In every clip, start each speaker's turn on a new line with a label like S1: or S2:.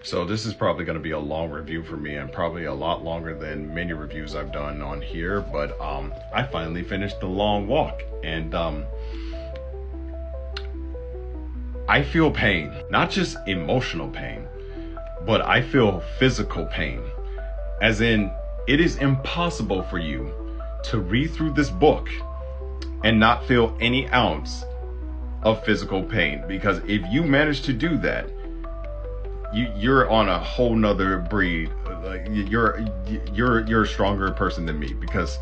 S1: So this is probably going to be a long review for me, and probably a lot longer than many reviews I've done on here, but I finally finished The Long Walk, and I feel pain, not just emotional pain, but I feel physical pain. As in, it is impossible for you to read through this book and not feel any ounce of physical pain, because if you manage to do that, you're on a whole nother breed. Like you're a stronger person than me, because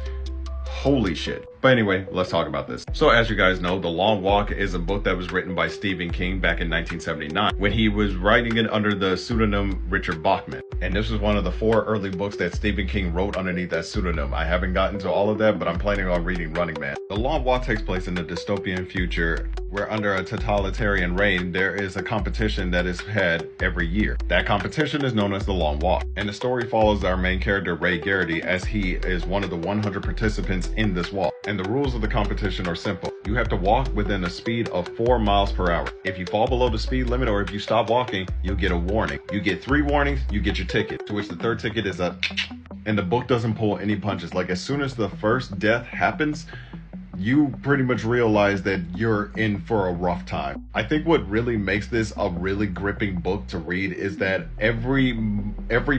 S1: holy shit. But anyway, let's talk about this. So as you guys know, The Long Walk is a book that was written by Stephen King back in 1979 when he was writing it under the pseudonym Richard Bachman. And this was one of the 4 early books that Stephen King wrote underneath that pseudonym. I haven't gotten to all of that, but I'm planning on reading Running Man. The Long Walk takes place in a dystopian future where under a totalitarian reign, there is a competition that is had every year. That competition is known as The Long Walk. And the story follows our main character, Ray Garrity, as he is one of the 100 participants in this walk. And the rules of the competition are simple. You have to walk within a speed of 4 miles per hour. If you fall below the speed limit, or if you stop walking, you'll get a warning. You get 3 warnings, you get your ticket, to which the 3rd ticket is a... And the book doesn't pull any punches. Like, as soon as the first death happens, you pretty much realize that you're in for a rough time. I think what really makes this a really gripping book to read is that every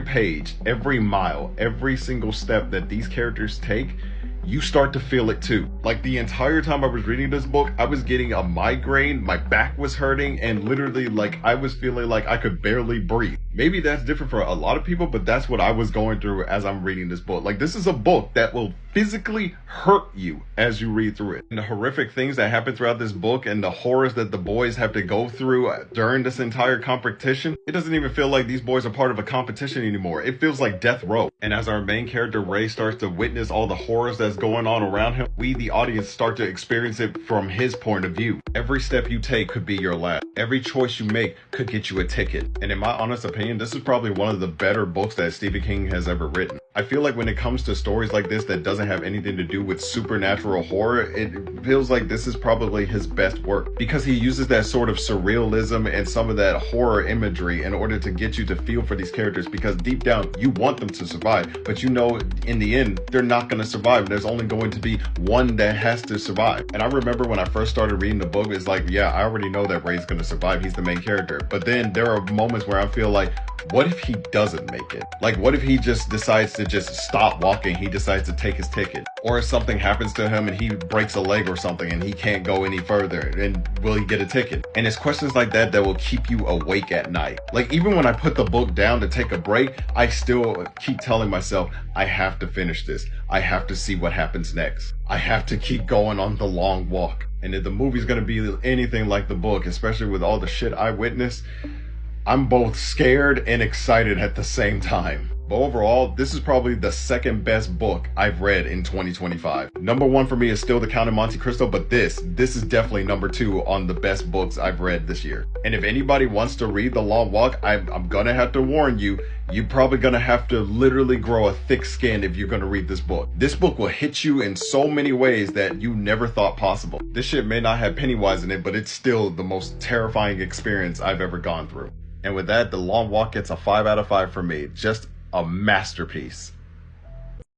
S1: page, every mile, every single step that these characters take, you start to feel it too. Like, the entire time I was reading this book, I was getting a migraine, my back was hurting, and literally, like, I was feeling like I could barely breathe. Maybe that's different for a lot of people, but that's what I was going through as I'm reading this book. Like, this is a book that will physically hurt you as you read through it. And the horrific things that happen throughout this book, and the horrors that the boys have to go through during this entire competition, it doesn't even feel like these boys are part of a competition anymore. It feels like death row. And as our main character Ray starts to witness all the horrors that's going on around him, we, the audience, start to experience it from his point of view. Every step you take could be your last. Every choice you make could get you a ticket. And in my honest opinion, this is probably one of the better books that Stephen King has ever written. I feel like when it comes to stories like this that doesn't have anything to do with supernatural horror, it feels like this is probably his best work, because he uses that sort of surrealism and some of that horror imagery in order to get you to feel for these characters, because deep down you want them to survive, but you know in the end they're not going to survive. There's only going to be one that has to survive. And I remember when I first started reading the book, it's like, yeah, I already know that Ray's going to survive. He's the main character. But then there are moments where I feel like, what if he doesn't make it? Like, what if he just decides to just stop walking? He decides to take his ticket. Or if something happens to him and he breaks a leg or something and he can't go any further, and will he get a ticket? And it's questions like that that will keep you awake at night. Like, even when I put the book down to take a break, I still keep telling myself, I have to finish this. I have to see what happens next. I have to keep going on The Long Walk. And if the movie's gonna be anything like the book, especially with all the shit I witnessed, I'm both scared and excited at the same time. But overall, this is probably the 2nd best book I've read in 2025. Number 1 for me is still The Count of Monte Cristo, but this is definitely number 2 on the best books I've read this year. And if anybody wants to read The Long Walk, I'm gonna have to warn you, you're probably gonna have to literally grow a thick skin if you're gonna read this book. This book will hit you in so many ways that you never thought possible. This shit may not have Pennywise in it, but it's still the most terrifying experience I've ever gone through. And with that, The Long Walk gets a 5 out of 5 for me. Just a masterpiece.